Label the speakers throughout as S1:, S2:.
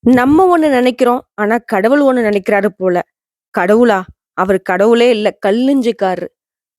S1: நம்ம ஒண்ணு நெனைக்கிறோம். ஆனா கடவுள் ஒண்ணு நெனைக்கிறாரு போல. கடவுளா? அவரு கடவுளே இல்ல. கல்நெஞ்சுக்காரரு.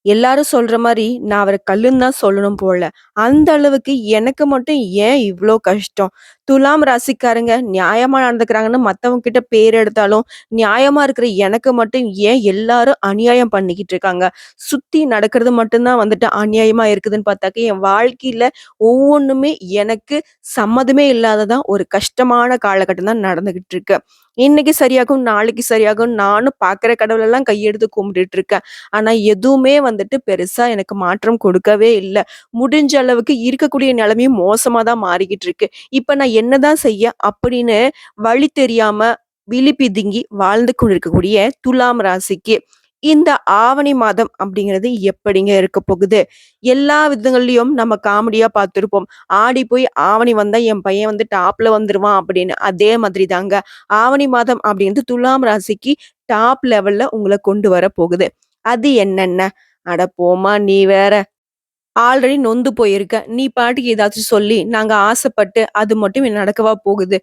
S1: எல்லாரும் சொல்ற மாரி, நான் அவர கல்லுன்னு தான் சொல்லணும் போல. அந்த அளவுக்கு எனக்கு மட்டும் ஏன் இவ்ளோ கஷ்டம்? துலாம் ராசிக்காரங்க நியாயமா நடந்துக்கிறாங்கன்னு மத்தவங்க கிட்ட பேர் எடுத்தாலும், நியாயமா இருக்கிற எனக்கு மட்டும் ஏன் எல்லாரும் அநியாயம் பண்ணிக்கிட்டு இருக்காங்க? சுத்தி நடக்கிறது மட்டும் தான் வந்துட்டு அநியாயமா இருக்குதுன்னு பார்த்தாக்க, என் வாழ்க்கையில ஒவ்வொன்னுமே எனக்கு சம்மதமே இல்லாததா ஒரு கஷ்டமான காலகட்டம் தான் நடந்துகிட்டு இருக்கு. இன்னைக்கு சரியாகும், நாளைக்கு சரியாகும். நானும் பார்க்குற கடவுளெல்லாம் கையெடுத்து கும்பிட்டுட்டு இருக்கேன். ஆனா எதுவுமே வந்துட்டு பெருசா எனக்கு மாற்றம் கொடுக்கவே இல்ல. முடிஞ்ச அளவுக்கு இருக்கக்கூடிய நிலைமையும் மோசமா தான் மாறிக்கிட்டு இருக்கு. இப்ப நான் என்னதான் செய்ய? அப்படின்னு வழி தெரியாம விழி பிதுங்கி வாழ்ந்து கொண்டிருக்கக்கூடிய துலாம் ராசிக்கு இந்த ஆவணி மாதம் அப்படிங்கிறது எப்படிங்க இருக்க போகுது? எல்லா விதங்கள்லயும் நம்ம காமெடியா பார்த்திருப்போம். ஆடி போய் ஆவணி வந்தா என் பையன் வந்து டாப்ல வந்துருவான் அப்படின்னு. அதே மாதிரி தாங்க. ஆவணி மாதம் அப்படின்றது துலாம் ராசிக்கு டாப் லெவல்ல உங்கள கொண்டு வர போகுது. அது என்னென்ன? அட போம்மா நீ வேற. ஆல்ரெடி நொந்து போயிருக்க. நீ பாட்டுக்கு ஏதாச்சும் சொல்லி, நாங்க ஆசைப்பட்டு அது மட்டும் நடக்கவா போகுது?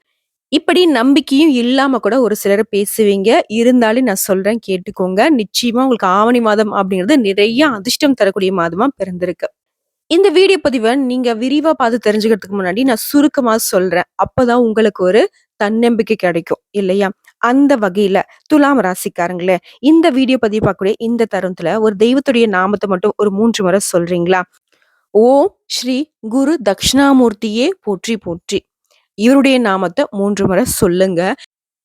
S1: இப்படி நம்பிக்கையும் இல்லாம கூட ஒரு சிலர் பேசுவீங்க. இருந்தாலும் நான் சொல்றேன் கேட்டுக்கோங்க. நிச்சயமா உங்களுக்கு ஆவணி மாதம் அப்படிங்கிறது நிறைய அதிர்ஷ்டம் தரக்கூடிய மாதமா பிறந்திருக்கு. இந்த வீடியோ பதிவ நீங்க விரிவா பார்த்து தெரிஞ்சுக்கிறதுக்கு முன்னாடி நான் சுருக்கமா சொல்றேன். அப்பதான் உங்களுக்கு ஒரு தன்னம்பிக்கை கிடைக்கும் இல்லையா? அந்த வகையில துலாம் ராசிக்காரங்களே, இந்த வீடியோ பதிவு பார்க்கக்கூடிய இந்த தருணத்துல ஒரு தெய்வத்துடைய நாமத்த மட்டும் ஒரு 3 முறை சொல்றீங்களா? ஓம் ஸ்ரீ குரு தட்சிணாமூர்த்தியே போற்றி போற்றி. இவருடைய நாமத்த 3 முறை சொல்லுங்க.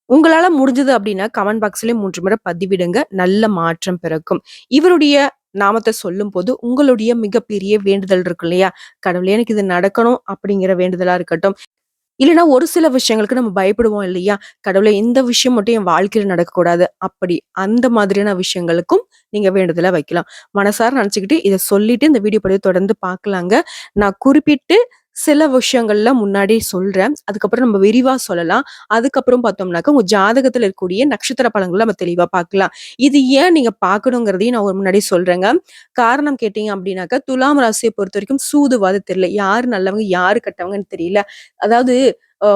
S1: உங்களால முடிஞ்சது அப்டின்னா, கமெண்ட் பாக்ஸ்லயே 3 முறை பதிவிடுங்க. நல்ல மாற்றம் பிறக்கும். இவருடைய நாமத்த சொல்லும்போது, உங்களுடைய மிகப்பெரிய வேண்டுதல் இருக்கு இல்லையா? கடவுளே எனக்கு இது நடக்கணும் அப்படிங்கிற வேண்டுதலா இருக்கட்டும். இல்லன்னா ஒரு சில விஷயங்களுக்கு நம்ம பயப்படுவோம் இல்லையா? கடவுளே இந்த விஷயம் மட்டும் என் வாழ்க்கையில நடக்கக்கூடாது. அப்படி அந்த மாதிரியான விஷயங்களுக்கும் நீங்க வேண்டுதலா வைக்கலாம். மனசார நெனச்சுக்கிட்டு இத சொல்லிட்டு இந்த வீடியோ பதிவ தொடர்ந்து பார்க்கலாங்க. நான் குறிப்பிட்டு சில விஷயங்கள்ல முன்னாடி சொல்றேன். அதுக்கப்புறம் நம்ம விரிவா சொல்லலாம். அதுக்கப்புறம் பார்த்தோம்னாக்க, உங்க ஜாதகத்துல இருக்கக்கூடிய நட்சத்திர பலன்கள நம்ம தெளிவா பார்க்கலாம். இது ஏன் நீங்க பார்க்கணுங்கிறதையும் நான் ஒரு முன்னாடி சொல்றேங்க. காரணம் கேட்டீங்க அப்படின்னாக்க, துலாம் ராசிய பொறுத்தவரைக்கும் சூதுவாது தெரியல. யாரு நல்லவங்க, யாரு கெட்டவங்கன்னு தெரியல. அதாவது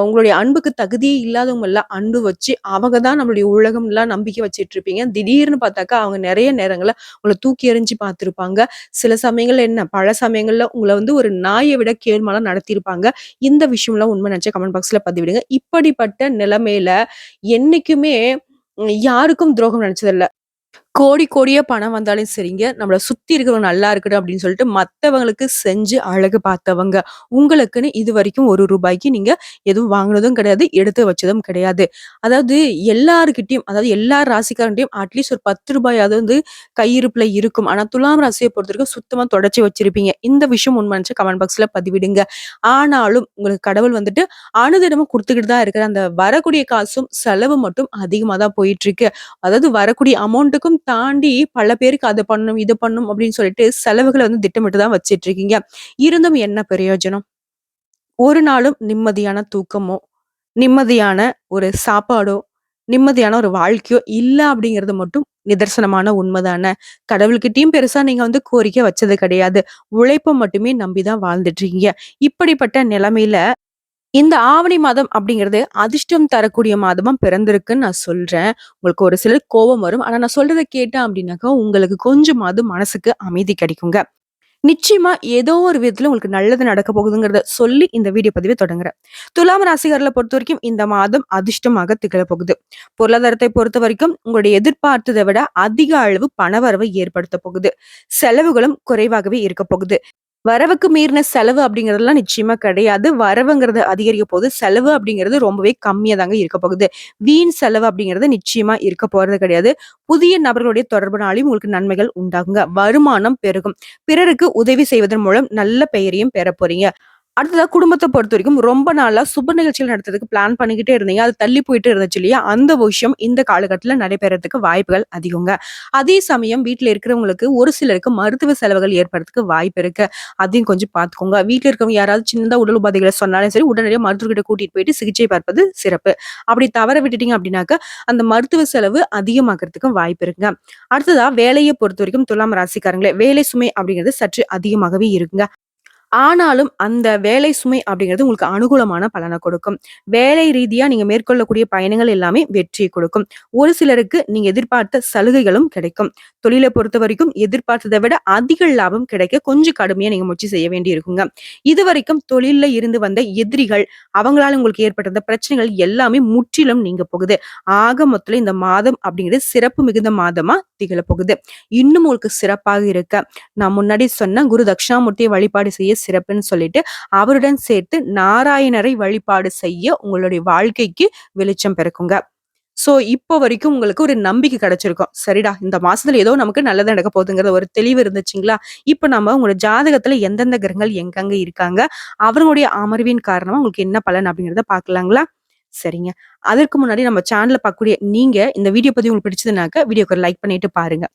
S1: உங்களுடைய அன்புக்கு தகுதியே இல்லாதவங்கலாம் அன்பு வச்சு, அவங்க தான் நம்மளுடைய உலகம்லாம் நம்பிக்கை வச்சுட்டு இருப்பீங்க. திடீர்னு பார்த்தாக்கா, அவங்க நெறைய நேரங்கள்ல உங்கள தூக்கி எறிஞ்சு பார்த்துருப்பாங்க. சில சமயங்கள்ல என்ன, பல சமயங்கள்ல உங்கள வந்து ஒரு நாய விட கேவலமாலாம் நடத்தியிருப்பாங்க. இந்த விஷயம்லாம் உண்மை நெனச்சா கமெண்ட் பாக்ஸ்ல பதிவிடுங்க. இப்படிப்பட்ட நிலைமையில என்னைக்குமே யாருக்கும் துரோகம் நெனச்சதில்ல. கோடி கோடியா பணம் வந்தாலும் சரிங்க, நம்மள சுத்தி இருக்கிறவங்க நல்லா இருக்கட்டும் அப்படின்னு சொல்லிட்டு மத்தவங்களுக்கு செஞ்சு அழகு பார்த்தவங்க. உங்களுக்குன்னு இதுவரைக்கும் ரூ. 1 நீங்க எதுவும் வாங்குனதும் கிடையாது, எடுத்து வச்சதும் கிடையாது. அதாவது எல்லார்கிட்டயும், அதாவது எல்லா ராசிக்காரன்ட்டயும் அட்லீஸ்ட் ஒரு ரூ. 10 வந்து கையிருப்புல இருக்கும். ஆனா துலாம் ராசிய பொறுத்தவரைக்கும் சுத்தமா தொடச்சு வச்சிருப்பீங்க. இந்த விஷயம் உண்மைன்னு கமெண்ட் பாக்ஸ்ல பதிவிடுங்க. ஆனாலும் உங்களுக்கு கடவுள் வந்துட்டு அனுதினமும் குடுத்துக்கிட்டு தான் இருக்கிற அந்த வரக்கூடிய காசும் செலவு மட்டும் அதிகமா தான் போயிட்டு இருக்கு. அதாவது வரக்கூடிய அமௌண்ட்டுக்கும் தாண்டி பல பேருக்கு அத பண்ணணும், இது பண்ணணும் அப்படின்னு சொல்லிட்டு செலவுகள வந்து திட்டமிட்டு தான் வச்சுட்டு இருக்கீங்க. இருந்தும் என்ன பிரயோஜனம்? ஒரு நாளும் நிம்மதியான தூக்கமோ, நிம்மதியான ஒரு சாப்பாடோ, நிம்மதியான ஒரு வாழ்க்கையோ இல்ல அப்படிங்கிறது மட்டும் நிதர்சனமான உண்மதான. கடவுள்கிட்டயும் பெருசா நீங்க வந்து கோரிக்கை வச்சது கிடையாது. உழைப்ப மட்டுமே நம்பி தான் வாழ்ந்துட்டு இருக்கீங்க. இப்படிப்பட்ட நிலைமையில இந்த ஆவணி மாதம் அப்படிங்கிறது அதிர்ஷ்டம் தரக்கூடிய மாதமா பிறந்திருக்குன்னு நான் சொல்றேன். உங்களுக்கு ஒரு சிலர் கோவம் வரும். ஆனா நான் சொல்றத கேட்டேன் அப்படின்னாக்கா, உங்களுக்கு கொஞ்சமாவது மனசுக்கு அமைதி கிடைக்குங்க. நிச்சயமா ஏதோ ஒரு விதத்துல உங்களுக்கு நல்லது நடக்க போகுதுங்கிறத சொல்லி இந்த வீடியோ பதிவை தொடங்குறேன். துலாம் ராசிக்காரர்கள பொறுத்தவரைக்கும் இந்த மாதம் அதிர்ஷ்டமாக திகழப் போகுது. பொருளாதாரத்தை பொறுத்தவரைக்கும் உங்களுடைய எதிர்பார்த்ததை விட அதிக அளவு பணவரவை ஏற்படுத்த போகுது. செலவுகளும் குறைவாகவே இருக்க போகுது. வரவுக்கு மீறின செலவு அப்படிங்கிறதெல்லாம் நிச்சயமா கிடையாது. வரவுங்கிறது அதிகரிக்க போது. செலவு அப்படிங்கிறது ரொம்பவே கம்மியா தாங்க இருக்க போகுது. வீண் செலவு அப்படிங்கிறது நிச்சயமா இருக்க போறது கிடையாது. புதிய நபர்களுடைய தொடர்புனாலயும் உங்களுக்கு நன்மைகள் உண்டாகுங்க. வருமானம் பெருகும். பிறருக்கு உதவி செய்வதன் மூலம் நல்ல பெயரையும் பெற போறீங்க. அடுத்ததா குடும்பத்த பொறுத்தவரைக்கும் ரொம்ப நாளா சுப நிகழ்ச்சிகள் நடத்துறதுக்கு பிளான் பண்ணிக்கிட்டே இருந்தீங்க. அது தள்ளி போயிட்டு இருந்துச்சு இல்லையா? அந்த விஷயம் இந்த காலகட்டத்துல நடைபெறதுக்கு வாய்ப்புகள் அதிகங்க. அதே சமயம் வீட்ல இருக்கிறவங்களுக்கு ஒரு சிலருக்கு மருத்துவ செலவுகள் ஏற்படுறதுக்கு வாய்ப்பு இருக்கு. அதையும் கொஞ்சம் பார்த்துக்கோங்க. வீட்ல இருக்கிறவங்க யாராவது சின்னதா உடல் உபாதைகள சொன்னாலும் சரி, உடனடியா மருத்துவர்கிட்ட கூட்டிட்டு போயிட்டு சிகிச்சை பார்ப்பது சிறப்பு. அப்படி தவற விட்டுட்டீங்க அப்படின்னாக்க, அந்த மருத்துவ செலவு அதிகமாகறதுக்கும் வாய்ப்பு இருக்குங்க. அடுத்ததா வேலைய பொறுத்தவரைக்கும் துலாம் ராசிக்காரங்களே, வேலை சுமை அப்படிங்கிறது சற்று அதிகமாகவே இருக்குங்க. ஆனாலும் அந்த வேலை சுமை அப்படிங்கிறது உங்களுக்கு அனுகூலமான பலன கொடுக்கும். வேலை ரீதியா நீங்க மேற்கொள்ளக்கூடிய பயணங்கள் எல்லாமே வெற்றியை கொடுக்கும். ஒரு சிலருக்கு நீங்க எதிர்பார்த்த சலுகைகளும் கிடைக்கும். தொழில பொறுத்தவரைக்கும் எதிர்பார்த்தத விட அதிக லாபம் கிடைக்க கொஞ்சம் கடுமையா நீங்க முயற்சி செய்ய வேண்டியிருக்குங்க. இதுவரைக்கும் தொழில்ல இருந்து வந்த எதிரிகள், அவங்களால உங்களுக்கு ஏற்பட்ட அந்த பிரச்சனைகள் எல்லாமே முற்றிலும் நீங்க போகுது. ஆக மொத்தத்துல இந்த மாதம் அப்படிங்கிறது சிறப்பு மிகுந்த மாதமா திகழ போகுது. இன்னும் உங்களுக்கு சிறப்பாக இருக்க, நான் முன்னாடி சொன்ன குரு தட்சிணாமூர்த்தியை வழிபாடு செய்ய சிறப்புன்னு சொல்லிட்டு, அவருடன் சேர்த்து நாராயணரை வழிபாடு செய்ய உங்களுடைய வாழ்க்கைக்கு வெளிச்சம் பிறக்குங்க. சோ, இப்போ வரைக்கும் உங்களுக்கு ஒரு நம்பிக்கை கிடைச்சிருக்கும். சரிடா, இந்த மாசத்துல ஏதோ நமக்கு நல்லது நடக்க போகுதுங்கிற ஒரு தெளிவு இருந்துச்சுங்களா? இப்ப நம்ம உங்களோட ஜாதகத்துல எந்தெந்த கிரகங்கள் எங்கெங்க இருக்காங்க, அவர்களுடைய அமர்வின் காரணமா உங்களுக்கு என்ன பலன் அப்படிங்கிறத பார்க்கலாங்களா? சரிங்க. அதற்கு முன்னாடி நம்ம சேனல்ல பார்க்கக்கூடிய நீங்க இந்த வீடியோ பதிவு உங்களுக்கு பிடிச்சதுனாக்க, வீடியோக்கு ஒரு லைக் பண்ணிட்டு பாருங்க.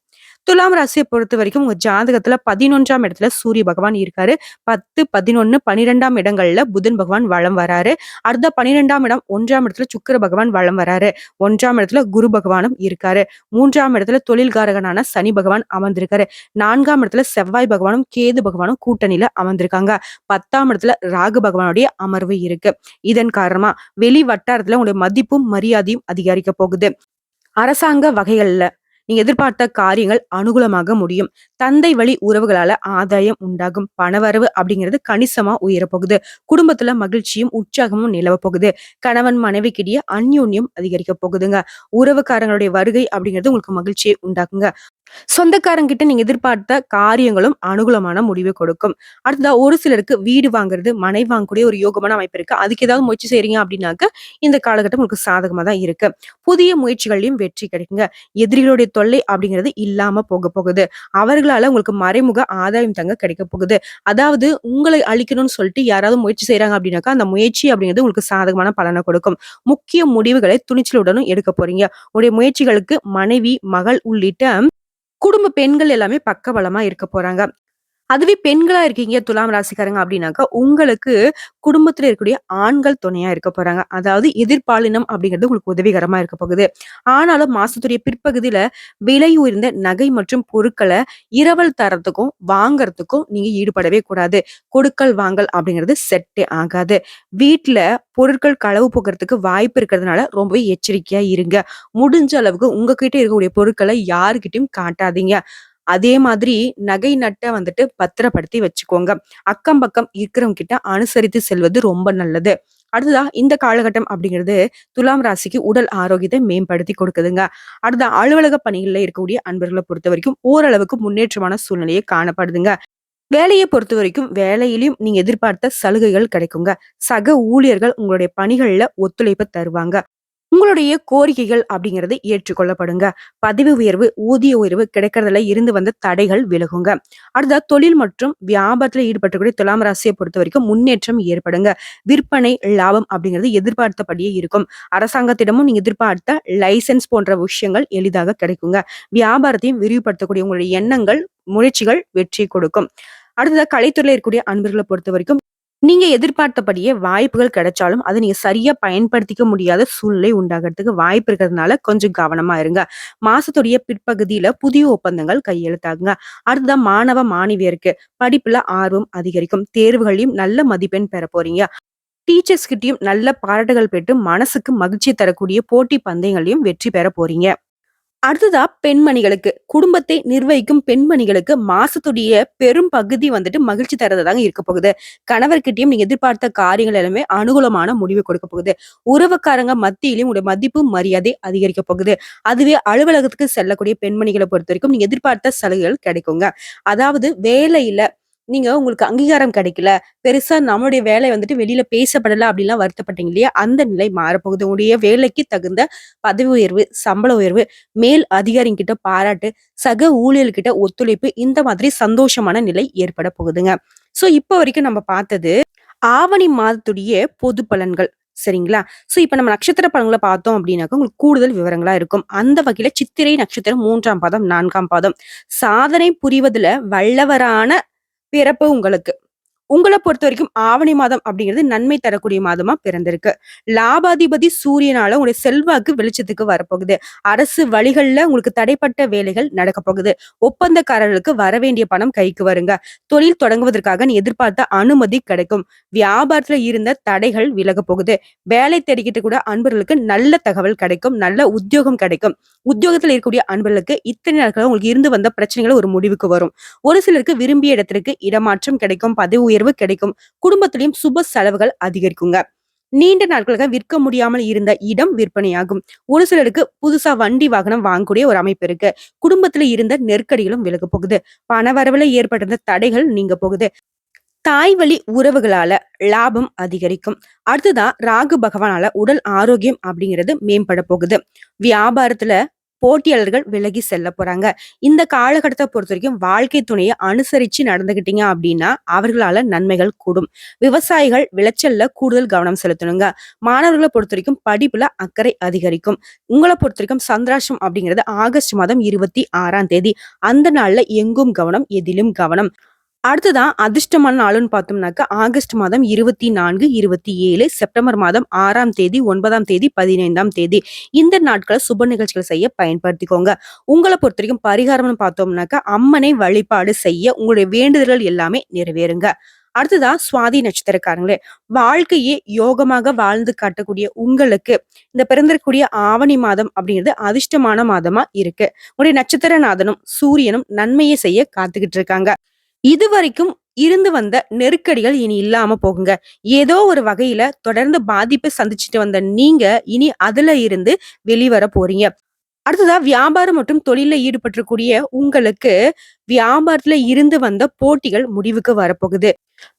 S1: துலாம் ராசிய பொறுத்தவரைக்கும் உங்க ஜாதகத்துல 11ஆம் இடத்துல சூரிய பகவான் இருக்காரு. 10, 11, 12ஆம் இடங்கள்ல புதன் பகவான் வலம் வராரு. அடுத்த 12ஆம் இடம் 1ஆம் இடத்துல சுக்கிர பகவான் வலம் வராரு. 1ஆம் இடத்துல குரு பகவானும் இருக்காரு. 3ஆம் இடத்துல தொழில்காரகனான சனி பகவான் அமர்ந்திருக்காரு. 4ஆம் இடத்துல செவ்வாய் பகவானும் கேது பகவானும் கூட்டணியில அமர்ந்திருக்காங்க. 10ஆம் இடத்துல ராகு பகவானுடைய அமர்வு இருக்கு. இதன் காரணமா வெளி வட்டாரத்துல உங்களுடைய மதிப்பும் மரியாதையும் அதிகரிக்க போகுது. அரசாங்க வகைகள்ல நீங்க எதிர்பார்த்த காரியங்கள் அனுகூலமாக முடியும். தந்தை வழி உறவுகளால ஆதாயம் உண்டாகும். பணவரவு அப்படிங்கிறது கணிசமா உயரப்போகுது. குடும்பத்துல மகிழ்ச்சியும் உற்சாகமும் நிலவ போகுது. கணவன் மனைவிக்கிடையே அந்யோன்யம் அதிகரிக்க போகுதுங்க. உறவுக்காரங்களுடைய வருகை அப்படிங்கிறது உங்களுக்கு மகிழ்ச்சியை உண்டாக்குங்க. சொந்தக்காரங்கிட்ட நீங்க எதிர்பார்த்த காரியங்களும் அனுகூலமான முடிவை கொடுக்கும். அடுத்ததா ஒரு சிலருக்கு வீடு வாங்குறது, மனை வாங்கக்கூடிய ஒரு யோகமான அமைப்பு இருக்கு. அதுக்கு ஏதாவது முயற்சி செய்றீங்க அப்படின்னாக்க, இந்த காலகட்டம் உங்களுக்கு சாதகமா தான் இருக்கு. புதிய முயற்சிகள்லயும் வெற்றி கிடைக்குங்க. எதிரிகளுடைய தொல்லை அப்படிங்கிறது இல்லாம போக போகுது. அவர்களால உங்களுக்கு மறைமுக ஆதாயம் தாங்க கிடைக்க போகுது. அதாவது உங்களை அழிக்கணும்னு சொல்லிட்டு யாராவது முயற்சி செய்றாங்க அப்படின்னாக்கா, அந்த முயற்சி அப்படிங்கிறது உங்களுக்கு சாதகமான பலனை கொடுக்கும். முக்கிய முடிவுகளை துணிச்சலுடனும் எடுக்க போறீங்க. உங்களுடைய முயற்சிகளுக்கு மனைவி, மகள் உள்ளிட்ட குடும்ப பெண்கள் எல்லாமே பக்கபலமா இருக்க போறாங்க. அதுவே பெண்களா இருக்கீங்க துலாம் ராசிக்காரங்க அப்படின்னாக்கா, உங்களுக்கு குடும்பத்துல இருக்கக்கூடிய ஆண்கள் துணையா இருக்க போறாங்க. அதாவது எதிர்ப்பாலினம் அப்படிங்கிறது உங்களுக்கு உதவிகரமா இருக்க போகுது. ஆனாலும் மாசத்துடைய பிற்பகுதியில விலை உயர்ந்த நகை மற்றும் பொருட்கள இரவல் தரத்துக்கும், வாங்கறதுக்கும் நீங்க ஈடுபடவே கூடாது. கொடுக்கல் வாங்கல் அப்படிங்கிறது செட்டே ஆகாது. வீட்ல பொருட்கள் களவு போகுறதுக்கு வாய்ப்பு இருக்கிறதுனால ரொம்பவே எச்சரிக்கையா இருங்க. முடிஞ்ச அளவுக்கு உங்ககிட்ட இருக்கக்கூடிய பொருட்கள யார்கிட்டயும் காட்டாதீங்க. அதே மாதிரி நகை நட்ட வந்துட்டு பத்திரப்படுத்தி வச்சுக்கோங்க. அக்கம் பக்கம் இருக்கிறவங்க கிட்ட அனுசரித்து செல்வது ரொம்ப நல்லது. அடுத்ததா இந்த காலகட்டம் அப்படிங்கிறது துலாம் ராசிக்கு உடல் ஆரோக்கியத்தை மேம்படுத்தி கொடுக்குதுங்க. அடுத்த அலுவலக பணிகள்ல இருக்கக்கூடிய அன்பர்களை பொறுத்த வரைக்கும் ஓரளவுக்கு முன்னேற்றமான சூழ்நிலையே காணப்படுதுங்க. வேலையை பொறுத்த வரைக்கும் வேலையிலும் நீங்க எதிர்பார்த்த சலுகைகள் கிடைக்குங்க. சக ஊழியர்கள் உங்களுடைய பணிகள்ல ஒத்துழைப்பு தருவாங்க. உங்களுடைய கோரிக்கைகள் அப்படிங்கிறது ஏற்றுக்கொள்ளப்படுங்க. பதவி உயர்வு, ஊதிய உயர்வு கிடைக்கிறதுல இருந்து வந்த தடைகள் விலகுங்க. அடுத்த தொழில் மற்றும் வியாபாரத்துல ஈடுபட்டக்கூடிய துலாம் ராசியை பொறுத்த வரைக்கும் முன்னேற்றம் ஏற்படுங்க. விற்பனை லாபம் அப்படிங்கிறது எதிர்பார்த்தபடியே இருக்கும். அரசாங்கத்திடமும் நீங்க எதிர்பார்த்த லைசன்ஸ் போன்ற விஷயங்கள் எளிதாக கிடைக்குங்க. வியாபாரத்தையும் விரிவுபடுத்தக்கூடிய உங்களுடைய எண்ணங்கள், முயற்சிகள் வெற்றி கொடுக்கும். அடுத்ததா கலைத்துறையில இருக்கக்கூடிய அன்பர்களை பொறுத்த வரைக்கும் நீங்க எதிர்பார்த்தபடியே வாய்ப்புகள் கிடைச்சாலும், அத நீங்க சரியா பயன்படுத்திக்க முடியாத சூழ்நிலை உண்டாகுறதுக்கு வாய்ப்பு இருக்கிறதுனால கொஞ்சம் கவனமா இருங்க. மாசத்துடைய பிற்பகுதியில புதிய ஒப்பந்தங்கள் கையெழுத்தாகுங்க. அடுத்ததா மாணவ, மாணவியருக்கு படிப்புல ஆர்வம் அதிகரிக்கும். தேர்வுகளையும் நல்ல மதிப்பெண் பெற போறீங்க. டீச்சர்ஸ் கிட்டயும் நல்ல பாராட்டுகள் பெற்று மனசுக்கு மகிழ்ச்சி தரக்கூடிய போட்டி பந்தயங்களையும் வெற்றி பெற போறீங்க. அடுத்ததா பெண்மணிகளுக்கு குடும்பத்தை நிர்வகிக்கும் பெண்மணிகளுக்கு மாசத்துடைய பெரும் பகுதி வந்துட்டு மகிழ்ச்சி தரதாங்க இருக்க போகுது. கணவர்கிட்டயும் நீங்க எதிர்பார்த்த காரியங்கள் எல்லாமே அனுகூலமான முடிவு கொடுக்க போகுது. உறவுக்காரங்க மத்தியிலும் உடைய மதிப்பு மரியாதை அதிகரிக்க போகுது. அதுவே அலுவலகத்துக்கு செல்லக்கூடிய பெண்மணிகளை பொறுத்த வரைக்கும் நீங்க எதிர்பார்த்த சலுகைகள் கிடைக்குங்க. அதாவது வேலையில நீங்க உங்களுக்கு அங்கீகாரம் கிடைக்கல, பெருசா நம்மளுடைய வேலை வந்துட்டு வெளியில பேசப்படல அப்படின்லாம் வருத்தப்பட்டீங்க இல்லையா? அந்த நிலை மாறப்போகுது. உங்களுடைய வேலைக்கு தகுந்த பதவி உயர்வு, சம்பள உயர்வு, மேல் அதிகாரிகிட்ட பாராட்டு, சக ஊழியர்கிட்ட ஒத்துழைப்பு, இந்த மாதிரி சந்தோஷமான நிலை ஏற்பட போகுதுங்க. சோ இப்ப வரைக்கும் நம்ம பார்த்தது ஆவணி மாதத்துடைய பொது பலன்கள். சரிங்களா? சோ இப்ப நம்ம நட்சத்திர பலன்கள பார்த்தோம் அப்படின்னாக்க உங்களுக்கு கூடுதல் விவரங்களா இருக்கும். அந்த வகையில சித்திரை நட்சத்திரம் 3ஆம் பாதம், 4ஆம் பாதம் சாதனை புரிவதுல வல்லவரான பிறப்பு உங்களுக்கு. உங்கள பொறுத்தவரைக்கும் ஆவணி மாதம் அப்படிங்கிறது நன்மை தரக்கூடிய மாதமா பிறந்திருக்கு. லாபாதிபதி சூரியனால உங்களுடைய செல்வாக்கு வெளிச்சத்துக்கு வரப்போகுது. அரசு வழிகள்ல உங்களுக்கு தடைப்பட்ட வேலைகள் நடக்கப் போகுது. ஒப்பந்தக்காரர்களுக்கு வரவேண்டிய பணம் கைக்கு வருங்க. தொழில் தொடங்குவதற்காக நீ எதிர்பார்த்த அனுமதி கிடைக்கும். வியாபாரத்துல இருந்த தடைகள் விலகப் போகுது. வேலை தேடிக்கிட்டு கூட அன்பர்களுக்கு நல்ல தகவல் கிடைக்கும். நல்ல உத்தியோகம் கிடைக்கும். உத்தியோகத்துல இருக்கக்கூடிய அன்பர்களுக்கு இத்தனை நாட்களா உங்களுக்கு இருந்து வந்த பிரச்சனைகள் ஒரு முடிவுக்கு வரும். ஒரு சிலருக்கு விரும்பிய இடத்திற்கு இடமாற்றம் கிடைக்கும். பதவி உயர்வு கிடைக்கும். குடும்பத்திலையும் சுப செலவுகள் அதிகரிக்குங்க. நீண்ட நாட்களாக விற்க முடியாமல் இருந்த இடம் விற்பனையாகும். ஒரு சிலருக்கு புதுசா வண்டி வாகனம் வாங்கக்கூடிய ஒரு அமைப்பு இருக்கு. குடும்பத்துல இருந்த நெருக்கடிகளும் விலக போகுது. பணவரவுல ஏற்பட்டிருந்த தடைகள் நீங்க போகுது. தாய் வழி உறவுகளால லாபம் அதிகரிக்கும். அடுத்ததா ராகு பகவானால உடல் ஆரோக்கியம் அப்படிங்கிறது மேம்பட போகுது. வியாபாரத்துல போட்டியாளர்கள் விலகி செல்ல போறாங்க. இந்த காலகட்டத்தை பொறுத்த வரைக்கும் வாழ்க்கை துணையை அனுசரிச்சு நடந்துகிட்டீங்க அப்படின்னா அவர்களால நன்மைகள் கூடும். விவசாயிகள் விளைச்சல்ல கூடுதல் கவனம் செலுத்தணுங்க. மாணவர்களை பொறுத்த வரைக்கும் படிப்புல அக்கறை அதிகரிக்கும். உங்களை பொறுத்த வரைக்கும் சந்திராஷ்டம் அப்படிங்கிறது ஆகஸ்ட் மாதம் 26ஆம் தேதி. அந்த நாள்ல எங்கும் கவனம், எதிலும் கவனம். அடுத்ததான் அதிர்ஷ்டமான நாளுன்னு பார்த்தோம்னாக்க ஆகஸ்ட் மாதம் 24, 27, செப்டம்பர் மாதம் 6ஆம் தேதி, 9ஆம் தேதி, 15ஆம் தேதி. இந்த நாட்களை சுப நிகழ்ச்சிகள் செய்ய பயன்படுத்திக்கோங்க. உங்களை பொறுத்த வரைக்கும் பரிகாரம்னு பார்த்தோம்னாக்க அம்மனை வழிபாடு செய்ய உங்களுடைய வேண்டுதல்கள் எல்லாமே நிறைவேறுங்க. அடுத்ததா சுவாதி நட்சத்திரக்காரங்களே, வாழ்க்கையே யோகமாக வாழ்ந்து காட்டக்கூடிய உங்களுக்கு இந்த பிறந்திருக்கக்கூடிய ஆவணி மாதம் அப்படிங்கிறது அதிர்ஷ்டமான மாதமா இருக்கு. உங்களுடைய நட்சத்திரநாதனும் சூரியனும் நன்மையை செய்ய காத்துக்கிட்டு இருக்காங்க. இதுவரைக்கும் இருந்து வந்த நெருக்கடிகள் இனி இல்லாம போகுங்க. ஏதோ ஒரு வகையில தொடர்ந்து பாதிப்பை சந்திச்சுட்டு வந்த நீங்க இனி அதுல இருந்து வெளிவர போறீங்க. அடுத்ததா வியாபாரம் மற்றும் தொழில ஈடுபட்டிருக்கூடிய உங்களுக்கு வியாபாரத்துல இருந்து வந்த போட்டிகள் முடிவுக்கு வரப்போகுது.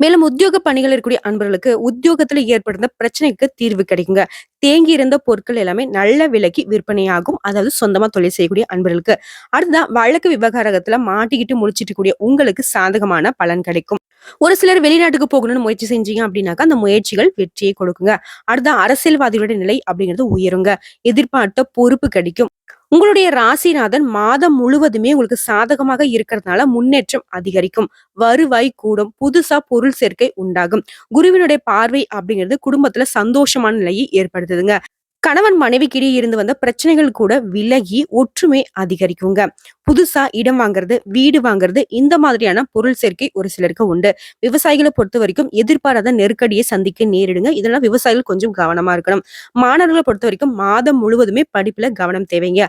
S1: மேலும் உத்தியோக பணிகள் இருக்கக்கூடிய அன்பர்களுக்கு உத்தியோகத்துல ஏற்படுத்த பிரச்சனைக்கு தீர்வு கிடைக்குங்க. தேங்கி இருந்த பொருட்கள் எல்லாமே நல்ல விலைக்கு விற்பனையாகும். அதாவது சொந்தமா தொழில் செய்யக்கூடிய அன்பர்களுக்கு. அடுத்ததான் வழக்கு விவகாரத்துல மாட்டிக்கிட்டு முடிச்சிட்டு கூடிய உங்களுக்கு சாதகமான பலன் கிடைக்கும். ஒரு சிலர் வெளிநாட்டுக்கு போகணும்னு முயற்சி செஞ்சீங்க அப்படின்னாக்கா அந்த முயற்சிகள் வெற்றியை கொடுக்குங்க. அடுத்த அரசியல்வாதிகளுடைய நிலை அப்படிங்கிறது உயருங்க. எதிர்பார்த்த பொறுப்பு கிடைக்கும். உங்களுடைய ராசிநாதன் மாதம் முழுவதுமே உங்களுக்கு சாதகமாக இருக்கிறதுனால முன்னேற்றம் அதிகரிக்கும். வருவாய் கூடும். புதுசா பொருள் சேர்க்கை உண்டாகும். குருவினுடைய பார்வை அப்படிங்கிறது குடும்பத்துல சந்தோஷமான நிலையை ஏற்படுத்துதுங்க. கணவன் மனைவிக்கிடையே இருந்து வந்த பிரச்சனைகள் கூட விலகி ஒற்றுமை அதிகரிக்குங்க. புதுசா இடம் வாங்குறது, வீடு வாங்குறது, இந்த மாதிரியான பொருள் சேர்க்கை ஒரு சிலருக்கு உண்டு. விவசாயிகளை பொறுத்த வரைக்கும் எதிர்பாராத நெருக்கடியை சந்திக்க நேரிடுங்க. இதெல்லாம் விவசாயிகள் கொஞ்சம் கவனமா இருக்கணும். மாணவர்களை பொறுத்த வரைக்கும் மாதம் முழுவதுமே படிப்புல கவனம் தேவைங்க.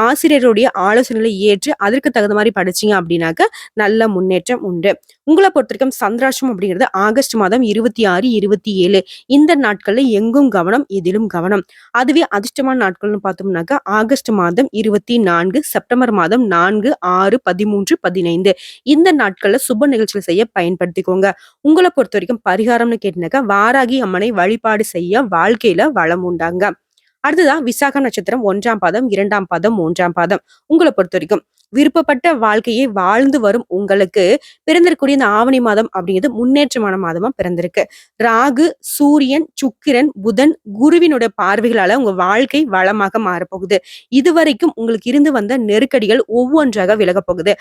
S1: ஆசிரியருடைய ஆலோசனைகளை ஏற்று அதற்கு தகுந்த மாதிரி படிச்சீங்க அப்படின்னாக்க நல்ல முன்னேற்றம் உண்டு. உங்களை பொறுத்த வரைக்கும் சந்திராஷ்டம் அப்படிங்கிறது ஆகஸ்ட் மாதம் 26, 27 இந்த நாட்கள்ல எங்கும் கவனம், எதிலும் கவனம். அதுவே அதிர்ஷ்டமான நாட்கள்னு பார்த்தோம்னாக்கா ஆகஸ்ட் மாதம் 24, செப்டம்பர் மாதம் 4, 6, 13, 15 இந்த நாட்கள்ல சுப நிகழ்ச்சிகள் செய்ய பயன்படுத்திக்கோங்க. உங்களை பொறுத்த வரைக்கும் பரிகாரம்னு கேட்டினாக்கா வாராகி அம்மனை வழிபாடு செய்ய வாழ்க்கையில வளம் உண்டாங்க. அடுத்ததா விசாகம் நட்சத்திரம் 1ஆம் பாதம், 2ஆம் பாதம், 3ஆம் பாதம். உங்களை பொறுத்த வரைக்கும் விருப்பப்பட்ட வாழ்க்கையை வாழ்ந்து வரும் உங்களுக்கு பிறந்திருக்கக்கூடிய இந்த ஆவணி மாதம் அப்படிங்கிறது முன்னேற்றமான மாதமா பிறந்திருக்கு. ராகு, சூரியன், சுக்கிரன், புதன், குருவினுடைய பார்வைகளால உங்க வாழ்க்கை வளமாக மாறப்போகுது. இதுவரைக்கும் உங்களுக்கு இருந்து வந்த நெருக்கடிகள் ஒவ்வொன்றாக விலகப் போகுது.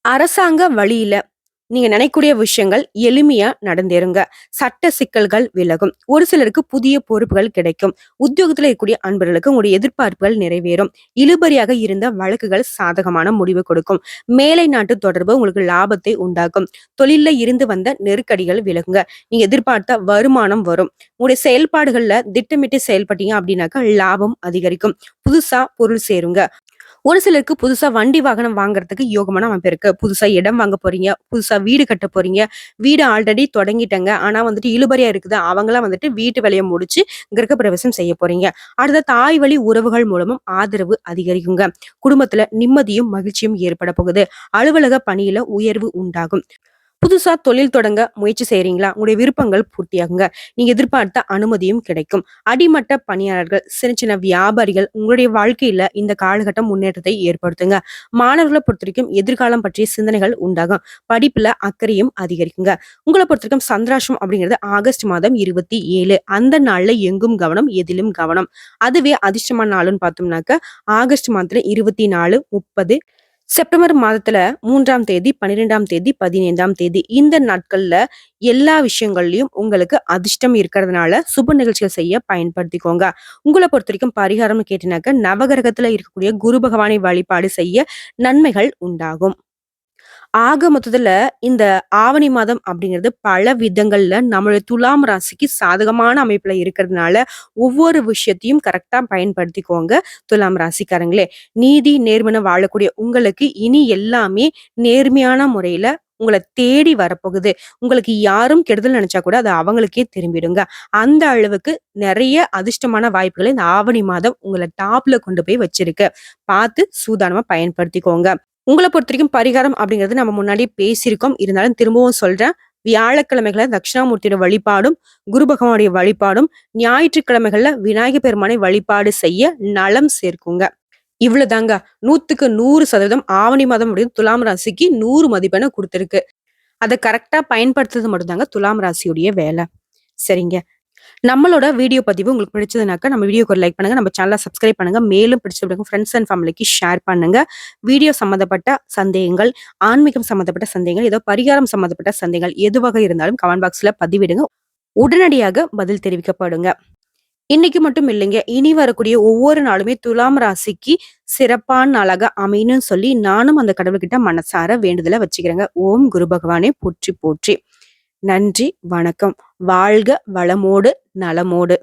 S1: அரசாங்க வழியில நீங்க நினைக்கக்கூடிய விஷயங்கள் எளிமையா நடந்தேறுங்க. சட்ட சிக்கல்கள் விலகும். ஒரு சிலருக்கு புதிய பொறுப்புகள் கிடைக்கும். உத்தியோகத்துல இருக்கக்கூடிய அன்பர்களுக்கு உங்களுடைய எதிர்பார்ப்புகள் நிறைவேறும். இழுபறியாக இருந்த வழக்குகள் சாதகமான முடிவு கொடுக்கும். மேலை நாட்டு தொடர்பு உங்களுக்கு லாபத்தை உண்டாக்கும். தொழில இருந்து வந்த நெருக்கடிகள் விலகுங்க. நீங்க எதிர்பார்த்த வருமானம் வரும். உங்களுடைய செயல்பாடுகள்ல திட்டமிட்டு செயல்பட்டீங்க அப்படின்னாக்கா லாபம் அதிகரிக்கும். புதுசா பொருள் சேருங்க. ஒரு சிலருக்கு புதுசா வண்டி வாகனம் வாங்குறதுக்கு யோகமான அமைப்பு இருக்கு. புதுசா இடம் வாங்க போறீங்க, புதுசா வீடு கட்ட போறீங்க. வீடு ஆல்ரெடி தொடங்கிட்டங்க. ஆனா வந்துட்டு இழுபறியா இருக்குது. அவங்களாம் வந்துட்டு வீட்டு வேலையை முடிச்சு கிரகப்பிரவேசம் செய்ய போறீங்க. அடுத்த தாய் வழி உறவுகள் மூலமும் ஆதரவு அதிகரிக்குங்க. குடும்பத்துல நிம்மதியும் மகிழ்ச்சியும் ஏற்பட போகுது. அலுவலக பணியில உயர்வு உண்டாகும். புதுசா தொழில் தொடங்க முயற்சி செய்றீங்களா? உங்களுடைய விருப்பங்கள் பூர்த்தியாகுங்க. நீங்க எதிர்பார்த்த அனுமதியும் கிடைக்கும். அடிமட்ட பணியாளர்கள், சின்ன சின்ன வியாபாரிகள் உங்களுடைய வாழ்க்கையில இந்த காலகட்டம் முன்னேற்றத்தை ஏற்படுத்துங்க. மாணவர்களை பொறுத்தவரைக்கும் எதிர்காலம் பற்றிய சிந்தனைகள் உண்டாகும். படிப்புல அக்கறையும் அதிகரிக்குங்க. உங்களை பொறுத்தவரைக்கும் சந்திராஷ்டம் அப்படிங்கிறது ஆகஸ்ட் மாதம் 27 அந்த நாள்ல எங்கும் கவனம், எதிலும் கவனம். அதுவே அதிர்ஷ்டமான நாளுன்னு பார்த்தோம்னாக்க ஆகஸ்ட் மாதத்துல 24, 30, செப்டம்பர் மாதத்துல 3ஆம் தேதி, 12ஆம் தேதி, 15ஆம் தேதி இந்த நாட்கள்ல எல்லா விஷயங்கள்லயும் உங்களுக்கு அதிர்ஷ்டம் இருக்கிறதுனால சுப நிகழ்ச்சிகள் செய்ய பயன்படுத்திக்கோங்க. உங்கள பொறுத்தவரைக்கும் பரிகாரம்னு கேட்டீங்கன்னாக்க, நவகிரகத்துல இருக்கக்கூடிய குரு பகவானை வழிபாடு செய்ய நன்மைகள் உண்டாகும். ஆக மொத்தத்துல இந்த ஆவணி மாதம் அப்படிங்கிறது பல விதங்கள்ல நம்மளுடைய துலாம் ராசிக்கு சாதகமான அமைப்புல இருக்கிறதுனால, ஒவ்வொரு விஷயத்தையும் கரெக்ட்டா பயன்படுத்திக்கோங்க துலாம் ராசிக்காரங்களே. நீதி, நேர்மைன்னு வாழக்கூடிய உங்களுக்கு இனி எல்லாமே நேர்மையான முறையில உங்கள தேடி வரப்போகுது. உங்களுக்கு யாரும் கெடுதல் நினைச்சா கூட அது அவங்களுக்கே திரும்பிடுங்க. அந்த அளவுக்கு நெறைய அதிர்ஷ்டமான வாய்ப்புகள இந்த ஆவணி மாதம் உங்கள டாப்ல கொண்டு போய் வச்சிருக்கு. பார்த்து சூதானமா பயன்படுத்திக்கோங்க. உங்கள பொறுத்தவரைக்கும் பரிகாரம் அப்படிங்கிறது நம்ம முன்னாடியே பேசியிருக்கோம். இருந்தாலும் திரும்பவும் சொல்றேன். வியாழக்கிழமைகள்ல தட்சிணாமூர்த்தியோட வழிபாடும், குரு பகவானுடைய வழிபாடும், ஞாயிற்றுக்கிழமைகள்ல விநாயகர் பெருமானை வழிபாடு செய்ய நலம் சேர்க்குங்க. இவ்வளவுதாங்க. 100க்கு 100% ஆவணி மாதம் அப்படின்னு துலாம் ராசிக்கு 100 மதிப்பெண்ண குடுத்திருக்கு. அத கரெக்ட்டா பயன்படுத்துறது மட்டும் தாங்க துலாம் ராசியுடைய வேல. சரிங்க. நம்மளோட வீடியோ பதிவு உங்களுக்கு பிடிச்சதுனாக்கா, நம்ம வீடியோக்கு ஒரு லைக் பண்ணுங்க. நம்ம சேனல சப்ஸ்கிரைப் பண்ணுங்க. மேலும் பிடிச்சவங்களுக்கு ஃப்ரெண்ட்ஸ் அண்ட் ஃபேமிலிக்கு ஷேர் பண்ணுங்க. வீடியோ சம்மந்தப்பட்ட சந்தேகங்கள், ஆன்மீகம் சம்மந்தப்பட்ட சந்தேகங்கள், ஏதோ பரிகாரம் சம்மந்தப்பட்ட சந்தேகங்கள் எதுவாக இருந்தாலும் கமெண்ட் பாக்ஸ்ல பதிவிடுங்க. உடனடியாக பதில் தெரிவிக்கப்படுங்க. இன்னைக்கு மட்டும் இல்லைங்க. இனி வரக்கூடிய ஒவ்வொரு நாளுமே துலாம் ராசிக்கு சிறப்பான நாளாக அமையணும்னு சொல்லி நானும் அந்த கடவுள்கிட்ட மனசார வேண்டுதல வச்சுக்கிறேங்க. ஓம் குரு பகவானே போற்றி போற்றி. நன்றி, வணக்கம். வாழ்க வளமோடு, நலமோடு.